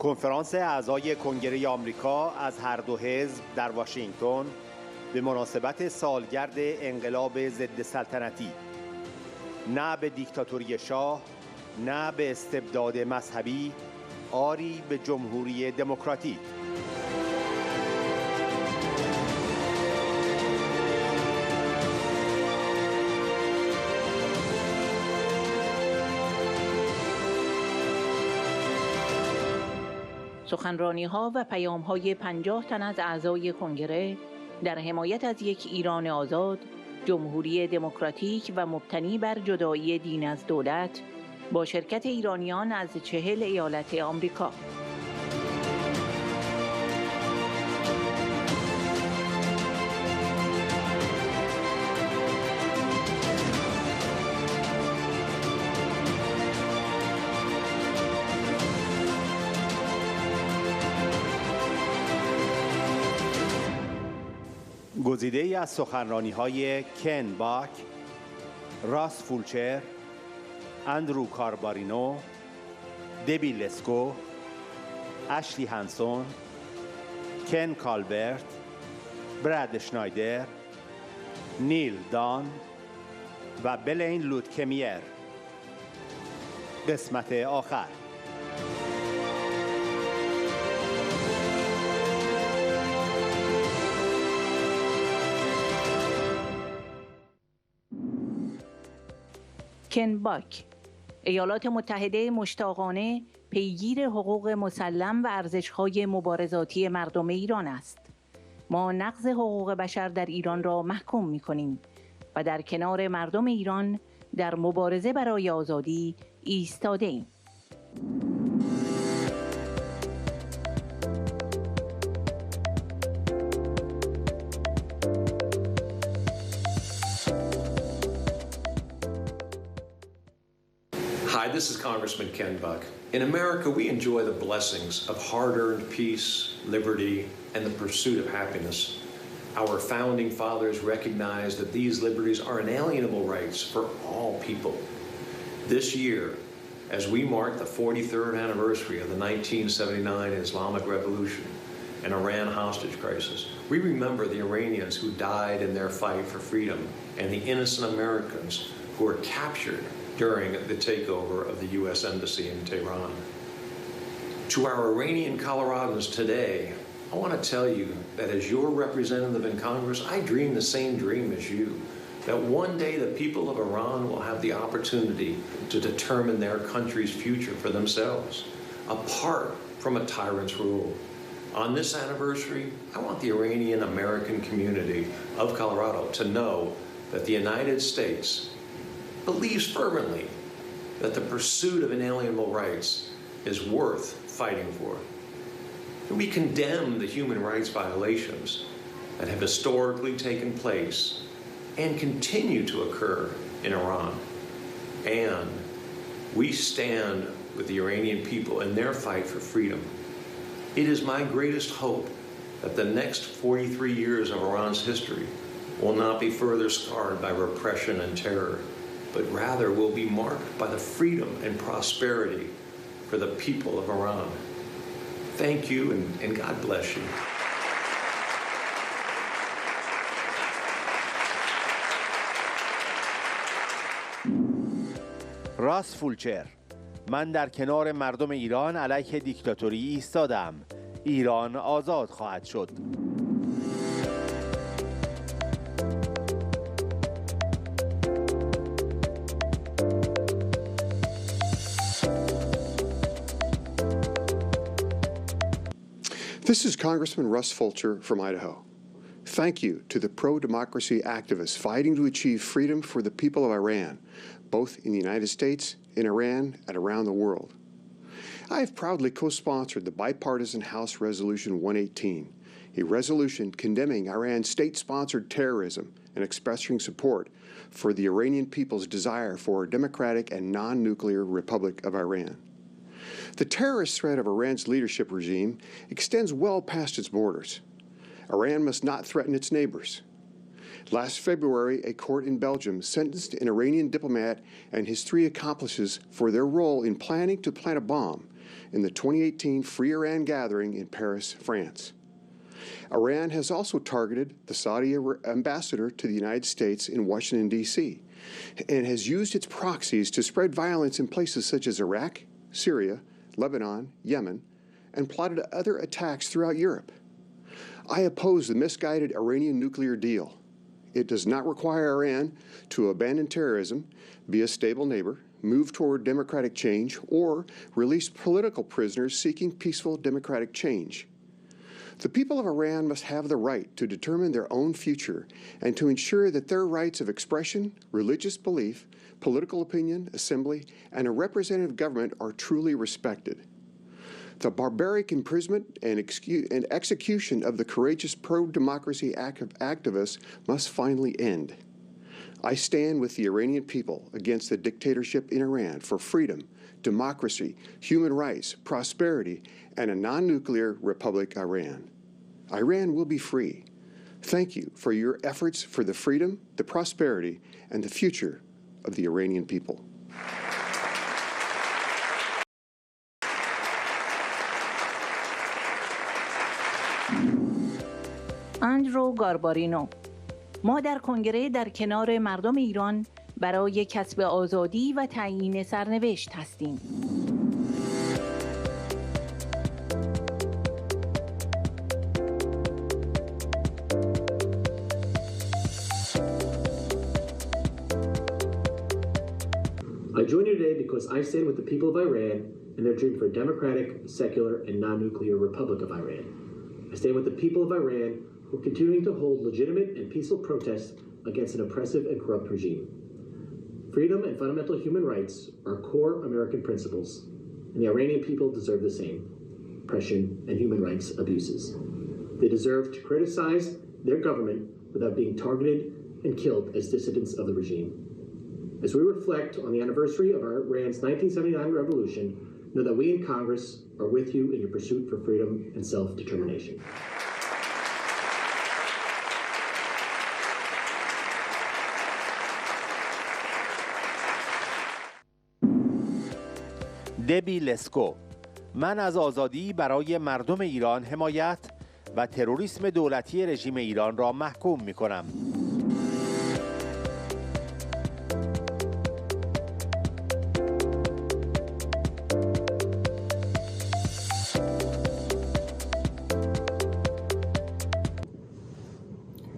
کنفرانس اعضای کنگره آمریکا از هر دو حزب در واشینگتن به مناسبت سالگرد انقلاب ضدسلطنتی، نه به دیکتاتوری شاه، نه به استبداد مذهبی، آری به جمهوری دموکراتیک. سخنرانیها و پیام‌های 50 تن از اعضای کنگره در حمایت از یک ایران آزاد، جمهوری دموکراتیک و مبتنی بر جدائی دین از دولت با شرکت ایرانیان از 40 ایالت آمریکا. گزیده ای از سخنرانیهای کن راس فولچر، اندرو کاربارینو، لسکو، اشلی هانسون، کن کالبرت، براد شنایدر، نیل دان و بلین لودکمیر. قسمت آخر. ایالات متحده مشتاقانه پیگیر حقوق مسلم و ارزش‌های مبارزاتی مردم ایران است. ما نقض حقوق بشر در ایران را محکوم می‌کنیم و در کنار مردم ایران در مبارزه برای آزادی ایستاده‌ایم. Hi, this is Congressman Ken Buck. In America, we enjoy the blessings of hard-earned peace, liberty, and the pursuit of happiness. Our founding fathers recognized that these liberties are inalienable rights for all people. This year, as we mark the 43rd anniversary of the 1979 Islamic Revolution and Iran hostage crisis, we remember the Iranians who died in their fight for freedom and the innocent Americans who were captured during the takeover of the U.S. Embassy in Tehran. To our Iranian Coloradans today, I want to tell you that as your representative in Congress, I dream the same dream as you, that one day the people of Iran will have the opportunity to determine their country's future for themselves, apart from a tyrant's rule. On this anniversary, I want the Iranian American community of Colorado to know that the United States believes fervently that the pursuit of inalienable rights is worth fighting for. And we condemn the human rights violations that have historically taken place and continue to occur in Iran. And we stand with the Iranian people in their fight for freedom. It is my greatest hope that the next 43 years of Iran's history will not be further scarred by repression and terror, but rather will be marked by the freedom and prosperity for the people of Iran. Thank you and God bless you. راس فولچر: من در کنار مردم ایران علیه دیکتاتوری ایستادم. ایران آزاد خواهد شد. This is Congressman Russ Fulcher from Idaho. Thank you to the pro-democracy activists fighting to achieve freedom for the people of Iran, both in the United States, in Iran, and around the world. I have proudly co-sponsored the bipartisan House Resolution 118, a resolution condemning Iran's state-sponsored terrorism and expressing support for the Iranian people's desire for a democratic and non-nuclear Republic of Iran. The terrorist threat of Iran's leadership regime extends well past its borders. Iran must not threaten its neighbors. Last February, a court in Belgium sentenced an Iranian diplomat and his 3 accomplices for their role in planning to plant a bomb in the 2018 Free Iran gathering in Paris, France. Iran has also targeted the Saudi ambassador to the United States in Washington, D.C., and has used its proxies to spread violence in places such as Iraq, Syria, Lebanon, Yemen, and plotted other attacks throughout Europe. I oppose the misguided Iranian nuclear deal. It does not require Iran to abandon terrorism, be a stable neighbor, move toward democratic change, or release political prisoners seeking peaceful democratic change. The people of Iran must have the right to determine their own future and to ensure that their rights of expression, religious belief, political opinion, assembly, and a representative government are truly respected. The barbaric imprisonment and execution of the courageous pro-democracy activists must finally end. I stand with the Iranian people against the dictatorship in Iran for freedom, democracy, human rights, prosperity, and a non-nuclear Republic Iran. Iran will be free. Thank you for your efforts for the freedom, the prosperity, and the future of the Iranian people. اندرو کاربارینو: ما در کنگره در کنار مردم ایران برای کسب آزادی و تعیین سرنوشت هستیم. I join you today because I stand with the people of Iran and their dream for a democratic, secular, and non-nuclear Republic of Iran. I stand with the people of Iran who are continuing to hold legitimate and peaceful protests against an oppressive and corrupt regime. Freedom and fundamental human rights are core American principles, and the Iranian people deserve the same: oppression and human rights abuses. They deserve to criticize their government without being targeted and killed as dissidents of the regime. As we reflect on the anniversary of Iran's 1979 revolution, know that we in Congress are with you in your pursuit for freedom and self-determination. دبی لسکو: من از آزادی برای مردم ایران حمایت و تروریسم دولتی رژیم ایران را محکوم می‌کنم.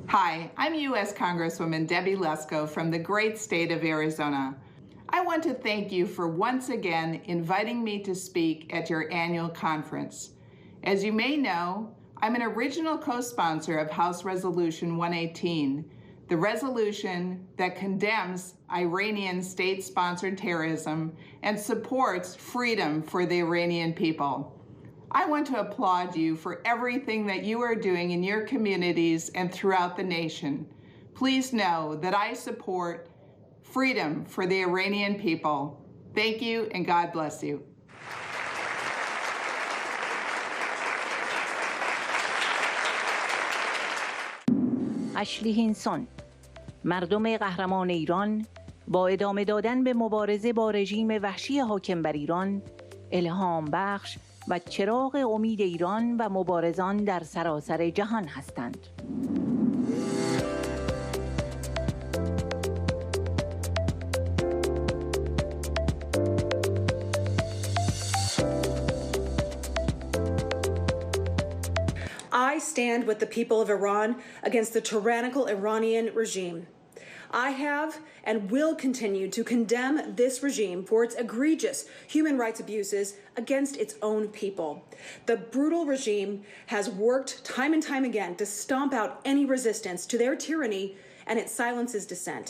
Hi, I'm U.S. Congresswoman Debbie Lesko from the great state of Arizona. I want to thank you for once again inviting me to speak at your annual conference. As you may know, I'm an original co-sponsor of House Resolution 118, the resolution that condemns Iranian state-sponsored terrorism and supports freedom for the Iranian people. I want to applaud you for everything that you are doing in your communities and throughout the nation. Please know that I support freedom for the Iranian people. Thank you and God bless you. اشلی هینسون: مردم قهرمان ایران با ادامه دادن به مبارزه با رژیم وحشی حاکم بر ایران، الهام بخش و چراغ امید ایران و مبارزان در سراسر جهان هستند. I stand with the people of Iran against the tyrannical Iranian regime. I have and will continue to condemn this regime for its egregious human rights abuses against its own people. The brutal regime has worked time and time again to stomp out any resistance to their tyranny, and it silences dissent.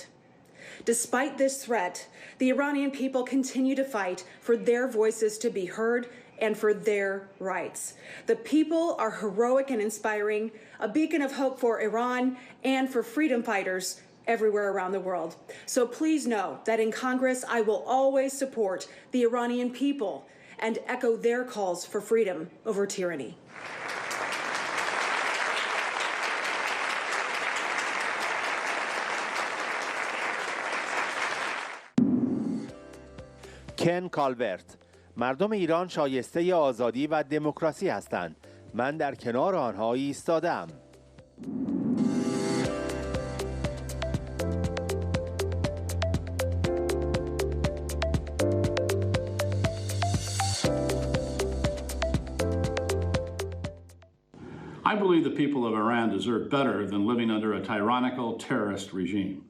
Despite this threat, the Iranian people continue to fight for their voices to be heard and for their rights. The people are heroic and inspiring, a beacon of hope for Iran and for freedom fighters everywhere around the world. So please know that in Congress, I will always support the Iranian people and echo their calls for freedom over tyranny. کن کالورت: مردم ایران شایسته آزادی و دموکراسی هستند. من در کنار آنها ایستاده‌ام. I believe the people of Iran deserve better than living under a tyrannical terrorist regime.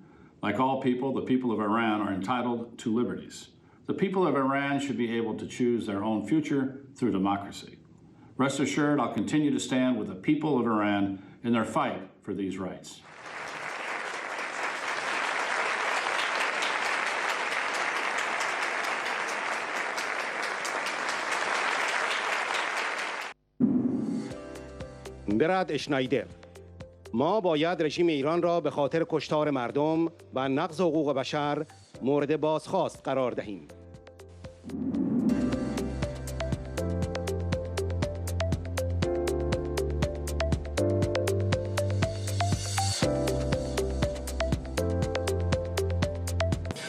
Like all people of Iran are entitled to liberties. The people of Iran should be able to choose their own future through democracy. Rest assured, I'll continue to stand with the people of Iran in their fight for these rights. براد اشنایدر: ما باید رژیم ایران را به خاطر کشتار مردم و نقض حقوق بشر مورد بازخواست قرار دهیم.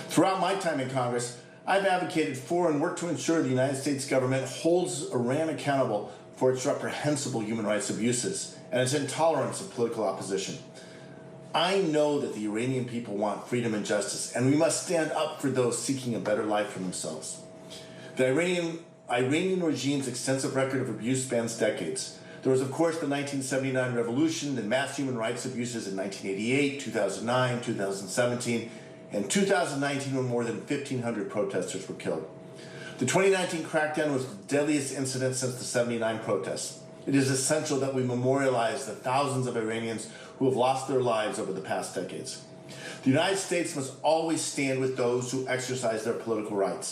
Throughout my time in Congress, I've advocated for and worked to ensure the United States government holds Iran accountable for its reprehensible human rights abuses and its intolerance of political opposition. I know that the Iranian people want freedom and justice, and we must stand up for those seeking a better life for themselves. The Iranian regime's extensive record of abuse spans decades. There was, of course, the 1979 revolution and mass human rights abuses in 1988, 2009, 2017, and 2019 when more than 1,500 protesters were killed. The 2019 crackdown was the deadliest incident since the 79 protests. It is essential that we memorialize the thousands of Iranians who have lost their lives over the past decades. The United States must always stand with those who exercise their political rights.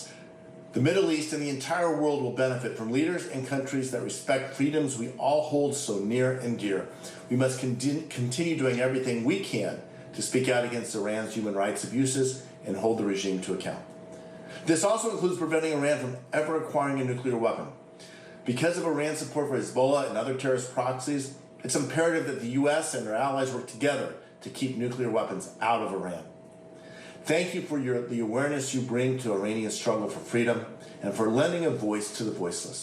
The Middle East and the entire world will benefit from leaders and countries that respect freedoms we all hold so near and dear. We must continue doing everything we can to speak out against Iran's human rights abuses and hold the regime to account. This also includes preventing Iran from ever acquiring a nuclear weapon. Because of Iran's support for Hezbollah and other terrorist proxies, it's imperative that the U.S. and their allies work together to keep nuclear weapons out of Iran. Thank you for the awareness you bring to Iranian struggle for freedom and for lending a voice to the voiceless.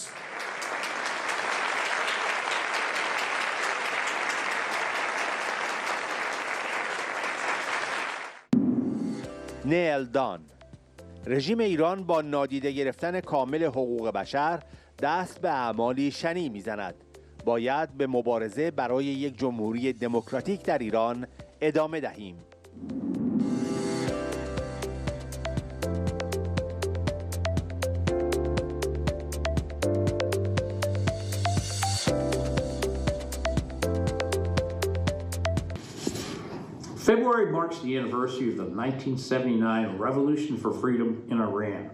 نیل دان: رژیم ایران با نادیده گرفتن کامل حقوق بشر دست به اعمالی شنیع می‌زند. باید به مبارزه برای یک جمهوری دموکراتیک در ایران ادامه دهیم. February marks the anniversary of the 1979 Revolution for Freedom in Iran.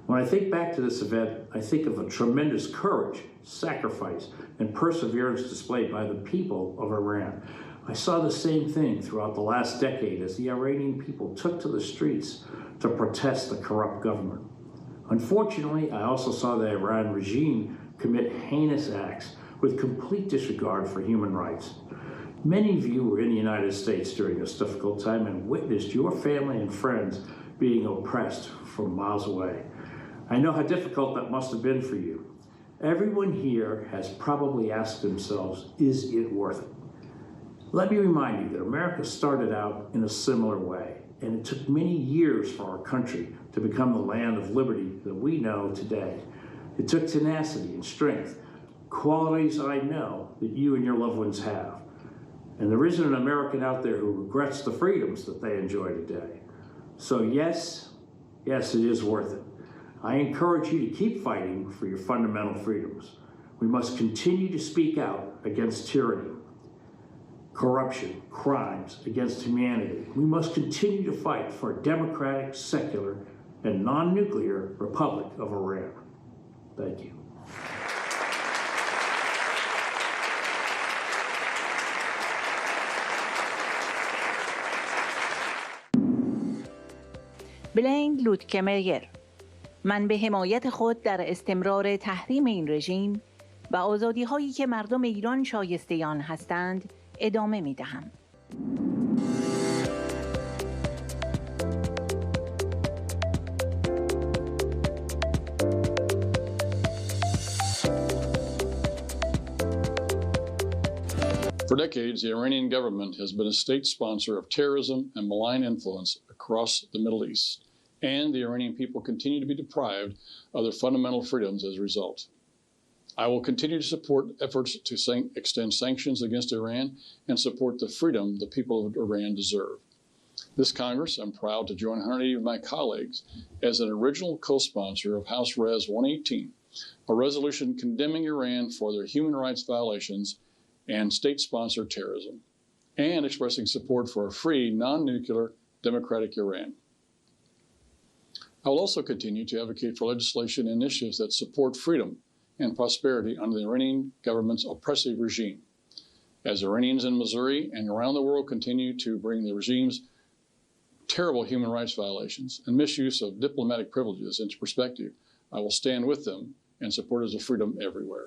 When I think back to this event, I think of the tremendous courage, sacrifice, and perseverance displayed by the people of Iran. I saw the same thing throughout the last decade as the Iranian people took to the streets to protest the corrupt government. Unfortunately, I also saw the Iran regime commit heinous acts with complete disregard for human rights. Many of you were in the United States during this difficult time and witnessed your family and friends being oppressed from miles away. I know how difficult that must have been for you. Everyone here has probably asked themselves, is it worth it? Let me remind you that America started out in a similar way, and it took many years for our country to become the land of liberty that we know today. It took tenacity and strength, qualities I know that you and your loved ones have. And there isn't an American out there who regrets the freedoms that they enjoy today. So yes, it is worth it. I encourage you to keep fighting for your fundamental freedoms. We must continue to speak out against tyranny, corruption, crimes against humanity. We must continue to fight for a democratic, secular, and non-nuclear Republic of Iran. Thank you. بلین لودکمیر: من به حمایت خود در استمرار تحریم این رژیم و آزادی هایی که مردم ایران شایسته آن هستند ادامه می دهم. For decades, the Iranian government has been a state sponsor of terrorism and malign influence across the Middle East, and the Iranian people continue to be deprived of their fundamental freedoms as a result. I will continue to support efforts to extend sanctions against Iran and support the freedom the people of Iran deserve. This Congress, I'm proud to join 180 of my colleagues as an original co-sponsor of House Res 118, a resolution condemning Iran for their human rights violations and state-sponsored terrorism, and expressing support for a free, non-nuclear, democratic Iran. I will also continue to advocate for legislation and initiatives that support freedom and prosperity under the Iranian government's oppressive regime. As Iranians in Missouri and around the world continue to bring the regime's terrible human rights violations and misuse of diplomatic privileges into perspective, I will stand with them and supporters of freedom everywhere.